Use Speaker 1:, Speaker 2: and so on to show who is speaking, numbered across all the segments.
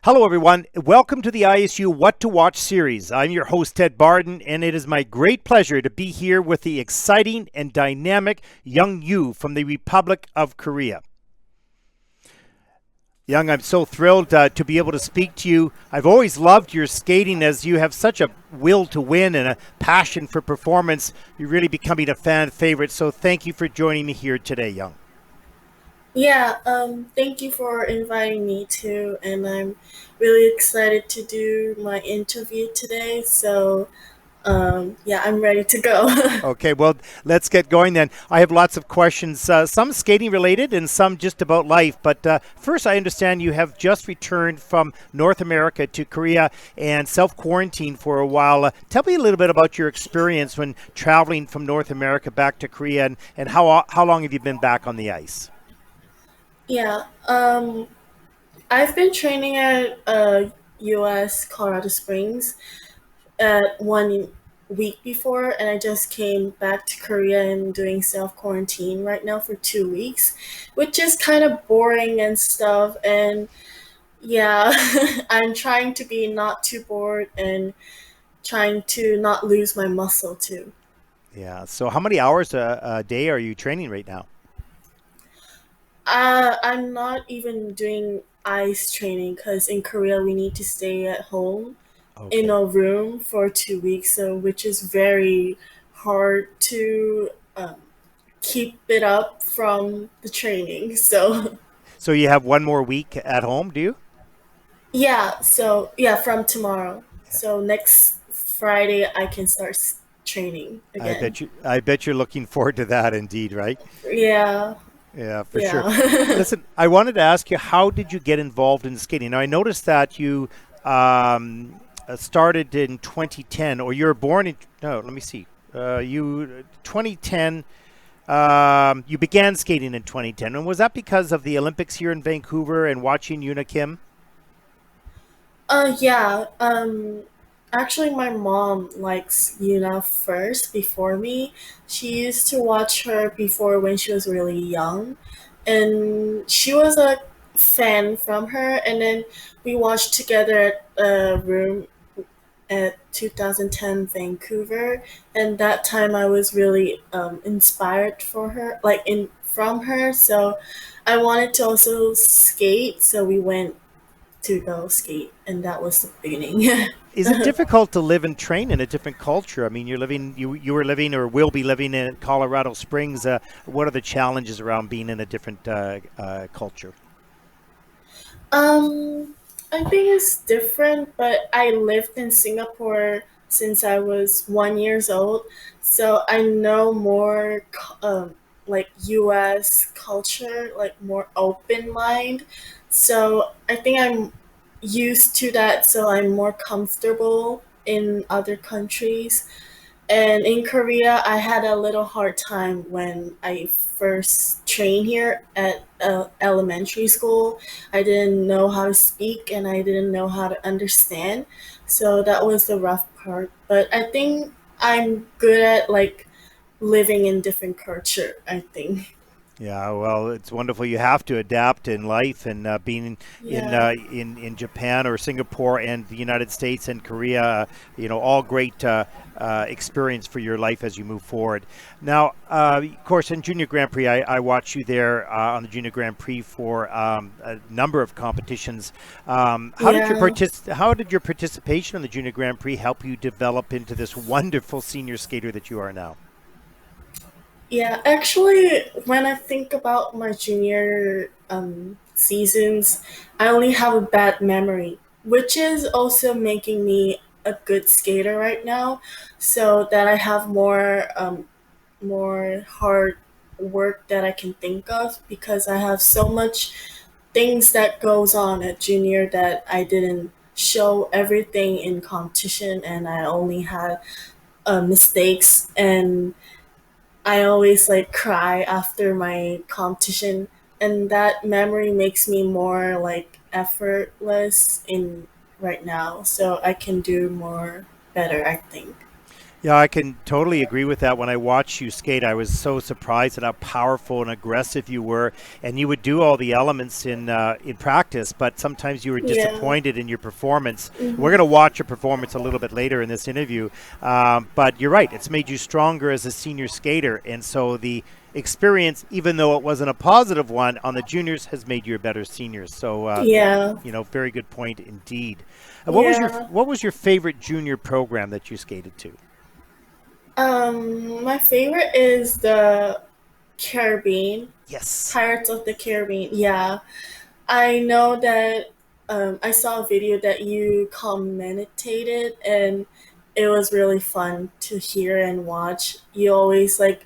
Speaker 1: Hello, everyone. Welcome to the ISU What to Watch series. I'm your host, Ted Barden, and it is my great pleasure to be here with the exciting and dynamic Young Yu from the Republic of Korea. Young, I'm so thrilled to be able to speak to you. I've always loved your skating as you have such a will to win and a passion for performance. You're really becoming a fan favorite, so thank you for joining me here today, Young.
Speaker 2: Thank you for inviting me too, and I'm really excited to do my interview today. I'm ready to go.
Speaker 1: Okay, well, let's get going then. I have lots of questions, some skating related and some just about life. But first, I understand you have just returned from North America to Korea and self quarantined for a while. Tell me a little bit about your experience when traveling from North America back to Korea and how long have you been back on the ice?
Speaker 2: yeah, I've been training at U.S. Colorado Springs at 1 week before, and I just came back to Korea and doing self quarantine right now for 2 weeks, which is kind of boring and stuff. And yeah, I'm trying to be not too bored and trying to not lose my muscle too.
Speaker 1: Yeah. So, how many hours a day are you training right now?
Speaker 2: I'm not even doing ice training because in Korea we need to stay at home in
Speaker 1: Okay.
Speaker 2: a room for 2 weeks, so which is very hard to keep it up from the training. So
Speaker 1: So, you have one more week at home, do you?
Speaker 2: from tomorrow. So next Friday I can start training again.
Speaker 1: I bet you're looking forward to that indeed, right?
Speaker 2: Yeah,
Speaker 1: Yeah, for sure.
Speaker 2: yeah.
Speaker 1: Listen, I wanted to ask you, how did you get involved in skating? Now, I noticed that you started in 2010, or you were born in, no, let me see. 2010, you began skating in 2010. And was that because of the Olympics here in Vancouver and watching Yuna Kim?
Speaker 2: Yeah. Actually, my mom likes Yuna first before me. She used to watch her before when she was really young, and she was a fan from her. And then we watched together at a room at 2010 Vancouver, and that time I was really inspired for her, like in from her. So I wanted to also skate, so we went to go skate, and that was the beginning.
Speaker 1: Is it difficult to live and train in a different culture? I mean, you were living or will be living in Colorado Springs. What are the challenges around being in a different culture?
Speaker 2: um, I think it's different, but I lived in Singapore since I was 1 years old, so I know more like U.S. culture, like more open mind. So I think I'm used to that, so I'm more comfortable in other countries. And in Korea, I had a little hard time when I first trained here at elementary school. I didn't know how to speak and I didn't know how to understand. So that was the rough part. But I think I'm good at like living in different culture, I think.
Speaker 1: Yeah, well, it's wonderful. You have to adapt in life, and being
Speaker 2: Yeah.
Speaker 1: in Japan or Singapore and the United States and Korea, all great experience for your life as you move forward. Now, of course, in Junior Grand Prix, I watched you there on the Junior Grand Prix for a number of competitions.
Speaker 2: Yeah.
Speaker 1: How did your participation in the Junior Grand Prix help you develop into this wonderful senior skater that you are now?
Speaker 2: Yeah, actually, when I think about my junior seasons, I only have a bad memory, which is also making me a good skater right now, so that I have more hard work that I can think of because I have so much things that goes on at junior that I didn't show everything in competition, and I only had mistakes, and I always like cry after my competition, and that memory makes me more like effortless in right now, so I can do more better, I think.
Speaker 1: Yeah, I can totally agree with that. When I watched you skate, I was so surprised at how powerful and aggressive you were, and you would do all the elements in practice, but sometimes you were
Speaker 2: Yeah.
Speaker 1: disappointed in your performance. We're
Speaker 2: Hmm.
Speaker 1: going to watch your performance a little bit later in this interview, but you're right; it's made you stronger as a senior skater, and so the experience, even though it wasn't a positive one on the juniors, has made you a better senior. So,
Speaker 2: Yeah.
Speaker 1: very good point indeed.
Speaker 2: Yeah.
Speaker 1: What was your favorite junior program that you skated to?
Speaker 2: My favorite is the Caribbean,
Speaker 1: Yes.
Speaker 2: Pirates of the Caribbean. Yeah, I know that I saw a video that you commentated, and it was really fun to hear and watch. You always like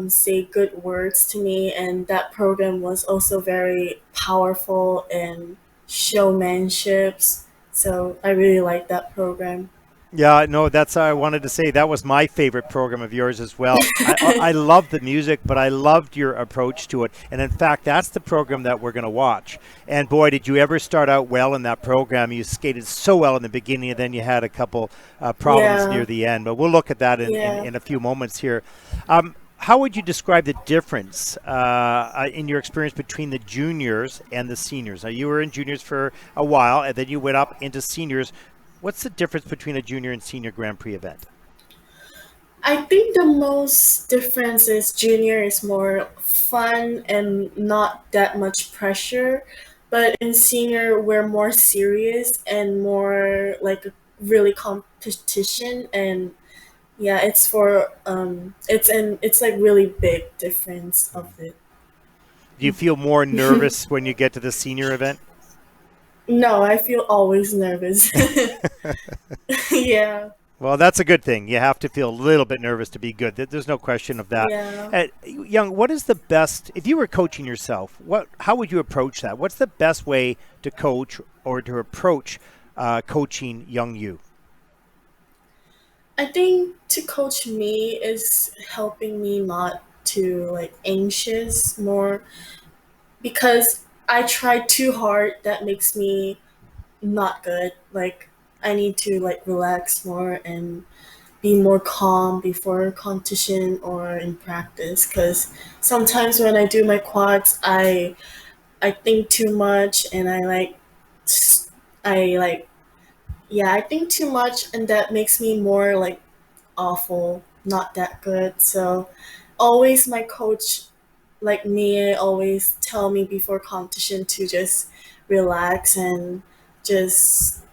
Speaker 2: say good words to me, and that program was also very powerful and showmanships. So I really like that program.
Speaker 1: Yeah, no, that's I wanted to say that was my favorite program of yours as well. I love the music, but I loved your approach to it. And in fact, that's the program that we're going to watch. And boy, did you ever start out well in that program. You skated so well in the beginning, and then you had a couple problems near
Speaker 2: Yeah,
Speaker 1: the end. But we'll look at that
Speaker 2: yeah.
Speaker 1: in a few moments here. How would you describe the difference in your experience between the juniors and the seniors? Now, you were in juniors for a while, and then you went up into seniors. What's the difference between a junior and senior Grand Prix event?
Speaker 2: I think the most difference is junior is more fun and not that much pressure, but in senior we're more serious and more like a really competition. And yeah, it's like really big difference of it.
Speaker 1: Do you feel more nervous when you get to the senior event?
Speaker 2: No, I feel always nervous. Yeah,
Speaker 1: Well, that's a good thing. You have to feel a little bit nervous to be good. There's no question of that.
Speaker 2: yeah.
Speaker 1: Young, what is the best, if you were coaching yourself, how would you approach that? What's the best way to coach or to approach coaching young you?
Speaker 2: I think to coach me is helping me not to like anxious more because I try too hard that makes me not good. Like I need to like relax more and be more calm before competition or in practice because sometimes when I do my quads I think too much and I like yeah, I think too much and that makes me more like awful, not that good. So always my coach like me always tell me before competition to just relax and just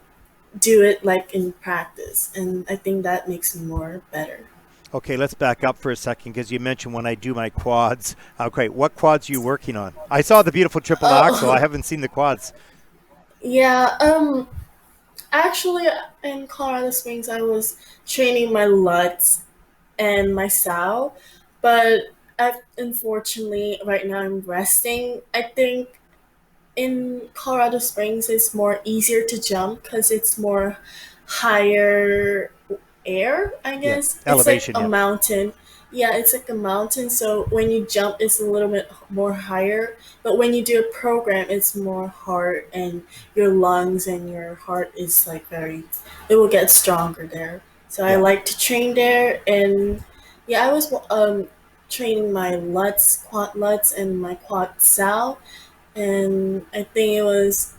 Speaker 2: do it like in practice. And I think that makes me more better.
Speaker 1: Okay, let's back up for a second because you mentioned when I do my quads. Okay, what quads are you working on? I saw the beautiful triple axle. I
Speaker 2: Oh,
Speaker 1: haven't seen the quads.
Speaker 2: yeah. Actually, in Colorado Springs, I was training my Lutz and my Sow, but unfortunately, right now I'm resting. I think in Colorado Springs it's more easier to jump because it's more higher air, I
Speaker 1: Yeah,
Speaker 2: guess. It's like
Speaker 1: elevation.
Speaker 2: a
Speaker 1: Yeah.
Speaker 2: mountain. Yeah, it's like a mountain. So when you jump, it's a little bit more higher. But when you do a program, it's more hard, and your lungs and your heart is like very, it will get stronger there. So I
Speaker 1: Yeah.
Speaker 2: like to train there. And yeah, I was training my Lutz, quad Lutz, and my quad Sal. And I think it was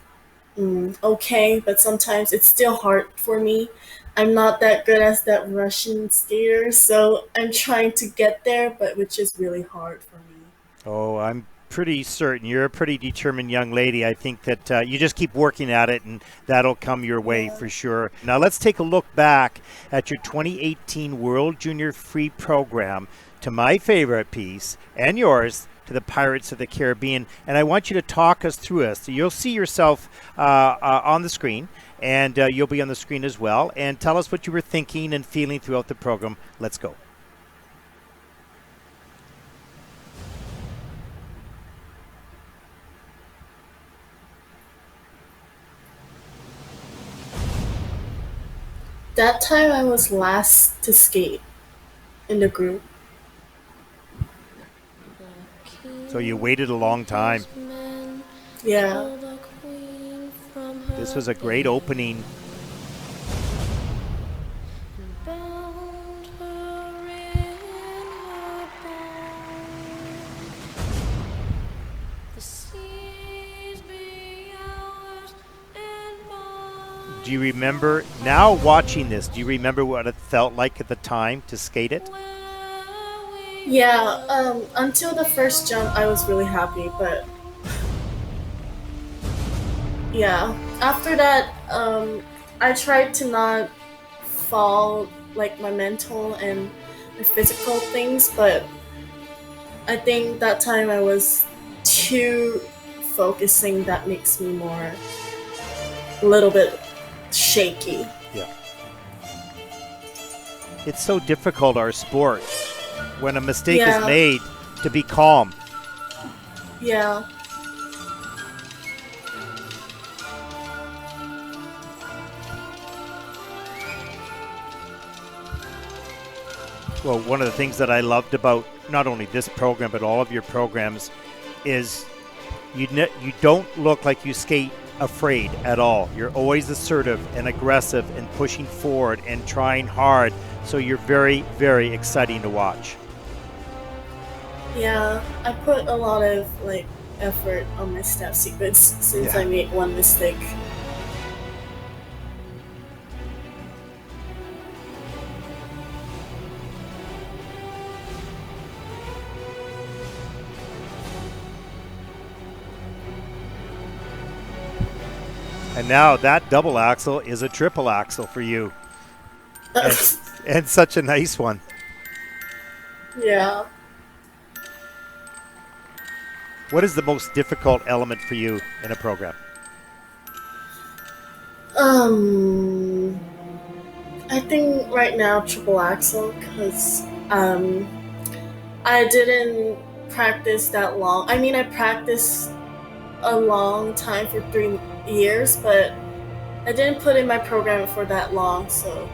Speaker 2: okay, but sometimes it's still hard for me. I'm not that good as that Russian skater, so I'm trying to get there, but which is really hard for me.
Speaker 1: Oh, I'm pretty certain you're a pretty determined young lady. I think that you just keep working at it and that'll come your way
Speaker 2: Yeah.
Speaker 1: for sure. Now, let's take a look back at your 2018 World Junior Free program to my favorite piece and yours. To the Pirates of the Caribbean, and I want you to talk us through it. So you'll see yourself on the screen, and you'll be on the screen as well. And tell us what you were thinking and feeling throughout the program. Let's go.
Speaker 2: That time I was last to skate in the group.
Speaker 1: So you waited a long time.
Speaker 2: Yeah.
Speaker 1: This was a great opening. Do you remember, now watching this, do you remember what it felt like at the time to skate it?
Speaker 2: Yeah, until the first jump, I was really happy, but yeah, after that, I tried to not fall like my mental and my physical things, but I think that time I was too focusing that makes me more a little bit shaky.
Speaker 1: Yeah. It's so difficult, our sport, when a mistake is
Speaker 2: Yeah,
Speaker 1: made, to be calm.
Speaker 2: yeah,
Speaker 1: Well, one of the things that I loved about not only this program, but all of your programs is you don't look like you skate afraid at all. You're always assertive and aggressive and pushing forward and trying hard. So you're very, very exciting to watch.
Speaker 2: yeah. I put a lot of like effort on my step sequence since
Speaker 1: Yeah.
Speaker 2: I made one mistake.
Speaker 1: And now that double axle is a triple axle for you, and and such a nice one.
Speaker 2: Yeah.
Speaker 1: What is the most difficult element for you in a program?
Speaker 2: Um, I think right now triple axel because I didn't practice that long. I mean, I practiced a long time for 3 years, but I didn't put in my program for that long. So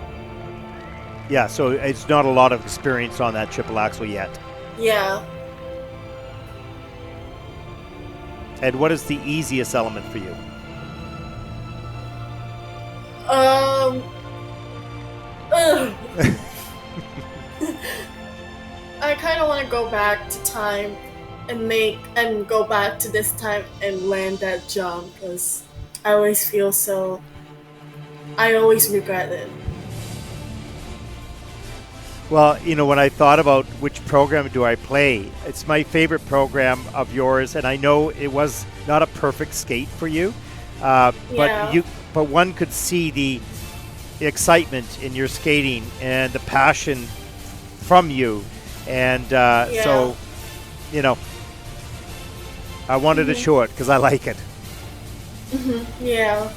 Speaker 1: Yeah, so it's not a lot of experience on that triple axle yet.
Speaker 2: yeah.
Speaker 1: And what is the easiest element for you?
Speaker 2: Um. Ugh. I kind of want to go back to time and go back to this time and land that jump because I always feel so. I always regret it.
Speaker 1: Well, when I thought about which program do I play, it's my favorite program of yours, and I know it was not a perfect skate for you, but
Speaker 2: Yeah.
Speaker 1: but one could see the excitement in your skating and the passion from you, and
Speaker 2: Yeah.
Speaker 1: you know, I wanted to
Speaker 2: Mhm.
Speaker 1: show it because I like it.
Speaker 2: Mhm. Yeah.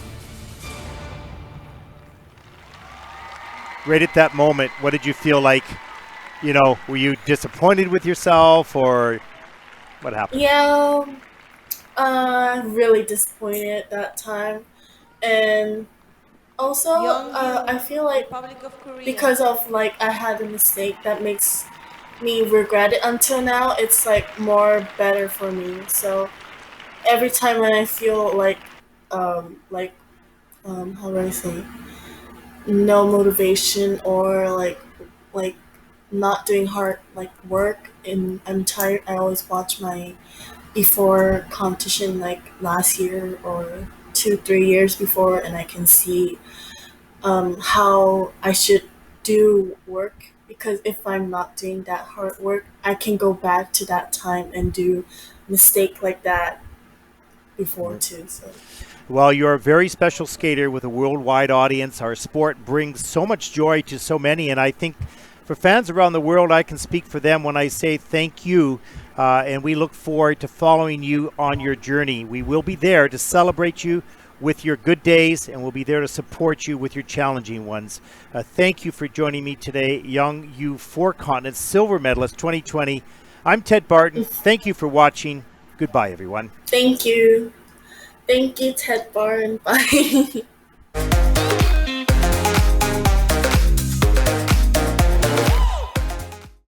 Speaker 1: Right at that moment, what did you feel like? Were you disappointed with yourself, or what happened?
Speaker 2: Yeah. Really disappointed that time, and also I
Speaker 3: Yongju,
Speaker 2: feel like
Speaker 3: Republic of Korea.
Speaker 2: because of like I had a mistake that makes me regret it until now. It's like more better for me. So every time when I feel like how do I say no motivation or like not doing hard like work and I'm tired, I always watch my before competition like last year or 2 3 years before, and I can see how I should do work because if I'm not doing that hard work, I can go back to that time and do mistake like that before too. So
Speaker 1: Well, you're a very special skater with a worldwide audience. Our sport brings so much joy to so many, and I think for fans around the world, I can speak for them when I say thank you, and we look forward to following you on your journey. We will be there to celebrate you with your good days, and we'll be there to support you with your challenging ones. Thank you for joining me today, Young U Four Continents Silver Medalist 2020. I'm Ted Barton. Thank you for watching. Goodbye, everyone.
Speaker 2: thank you, Ted Bar, and bye.